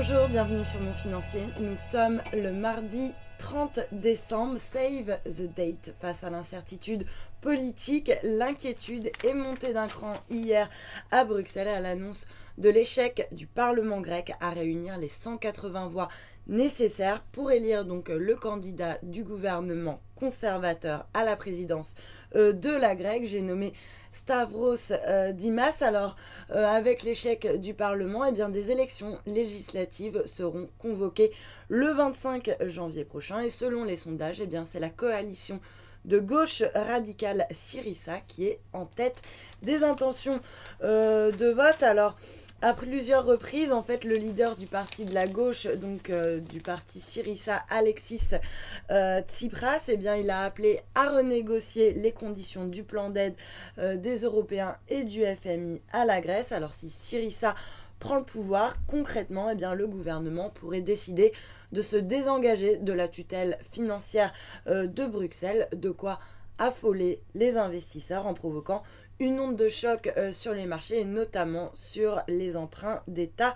Bonjour, bienvenue sur Mon Financier. Nous sommes le mardi 30 décembre. Save the date. Face à l'incertitude politique, l'inquiétude est montée d'un cran hier à Bruxelles à l'annonce de l'échec du Parlement grec à réunir les 180 voix nécessaires pour élire donc le candidat du gouvernement conservateur à la présidence de la Grèce. J'ai nommé Stavros Dimas. Alors, avec l'échec du Parlement, eh bien, des élections législatives seront convoquées le 25 janvier prochain. Et selon les sondages, eh bien, c'est la coalition de gauche radicale Syriza qui est en tête des intentions de vote. Alors, à plusieurs reprises, en fait, le leader du parti de la gauche, donc du parti Syriza, Alexis Tsipras, eh bien, il a appelé à renégocier les conditions du plan d'aide des Européens et du FMI à la Grèce. Alors, si Syriza prend le pouvoir, concrètement, eh bien, le gouvernement pourrait décider de se désengager de la tutelle financière de Bruxelles, de quoi affoler les investisseurs en provoquant une onde de choc sur les marchés et notamment sur les emprunts d'État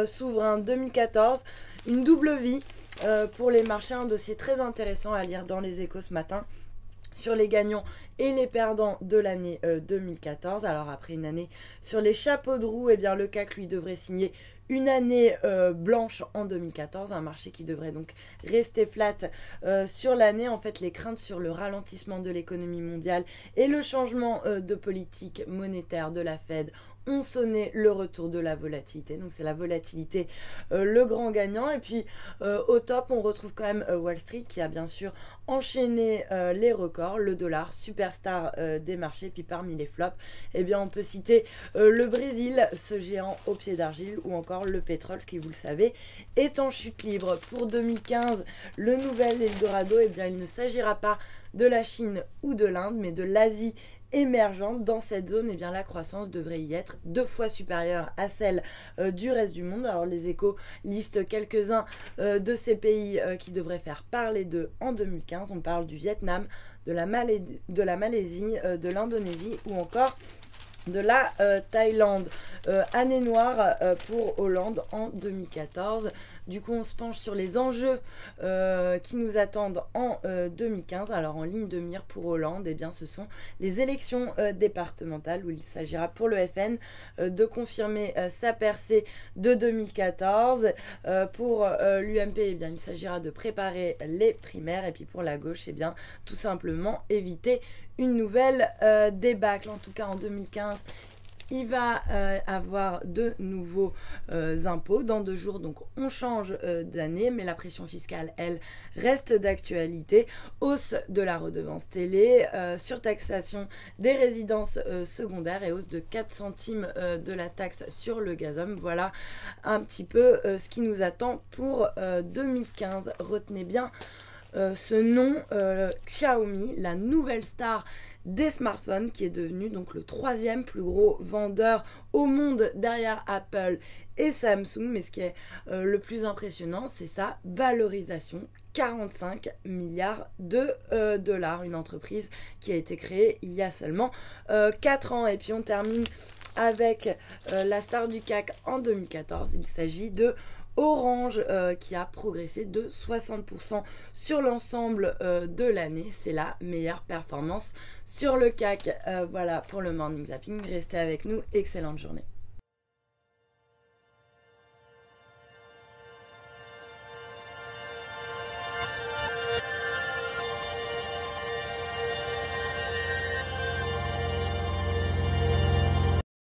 souverains. 2014, une double vie pour les marchés, un dossier très intéressant à lire dans les Échos ce matin sur les gagnants et les perdants de l'année 2014. Alors après une année sur les chapeaux de roue, eh bien le CAC lui devrait signer une année blanche en 2014, un marché qui devrait donc rester flat sur l'année. En fait, les craintes sur le ralentissement de l'économie mondiale et le changement de politique monétaire de la Fed ont sonné le retour de la volatilité. Donc c'est la volatilité le grand gagnant. Et puis au top, on retrouve quand même Wall Street qui a bien sûr enchaîné les records. Le dollar, superstar des marchés. Puis parmi les flops, eh bien on peut citer le Brésil, ce géant au pied d'argile, ou encore le pétrole qui, vous le savez, est en chute libre. Pour 2015, le nouvel Eldorado, eh bien il ne s'agira pas de la Chine ou de l'Inde, mais de l'Asie émergente. Dans cette zone, eh bien, la croissance devrait y être 2 fois supérieure à celle du reste du monde. Alors les Échos listent quelques-uns de ces pays qui devraient faire parler d'eux en 2015. On parle du Vietnam, de la Malaisie, de l'Indonésie ou encore de la Thaïlande. Année noire pour Hollande en 2014. Du coup, on se penche sur les enjeux qui nous attendent en 2015. Alors, en ligne de mire pour Hollande, eh bien, ce sont les élections départementales où il s'agira pour le FN de confirmer sa percée de 2014. Pour l'UMP, eh bien, il s'agira de préparer les primaires. Et puis pour la gauche, eh bien, tout simplement éviter une nouvelle débâcle. En tout cas, en 2015, il va avoir de nouveaux impôts. Dans 2 jours, donc on change d'année, mais la pression fiscale, elle, reste d'actualité. Hausse de la redevance télé, surtaxation des résidences secondaires et hausse de 4 centimes de la taxe sur le gazole. Voilà un petit peu ce qui nous attend pour 2015. Retenez bien ce nom, Xiaomi, la nouvelle star des smartphones, qui est devenu donc le 3e plus gros vendeur au monde derrière Apple et Samsung. Mais ce qui est le plus impressionnant, c'est sa valorisation. 45 milliards de dollars, une entreprise qui a été créée il y a seulement 4 ans. Et puis on termine avec la star du CAC en 2014. Il s'agit de Orange qui a progressé de 60% sur l'ensemble de l'année. C'est la meilleure performance sur le CAC. Voilà pour le Morning Zapping. Restez avec nous. Excellente journée.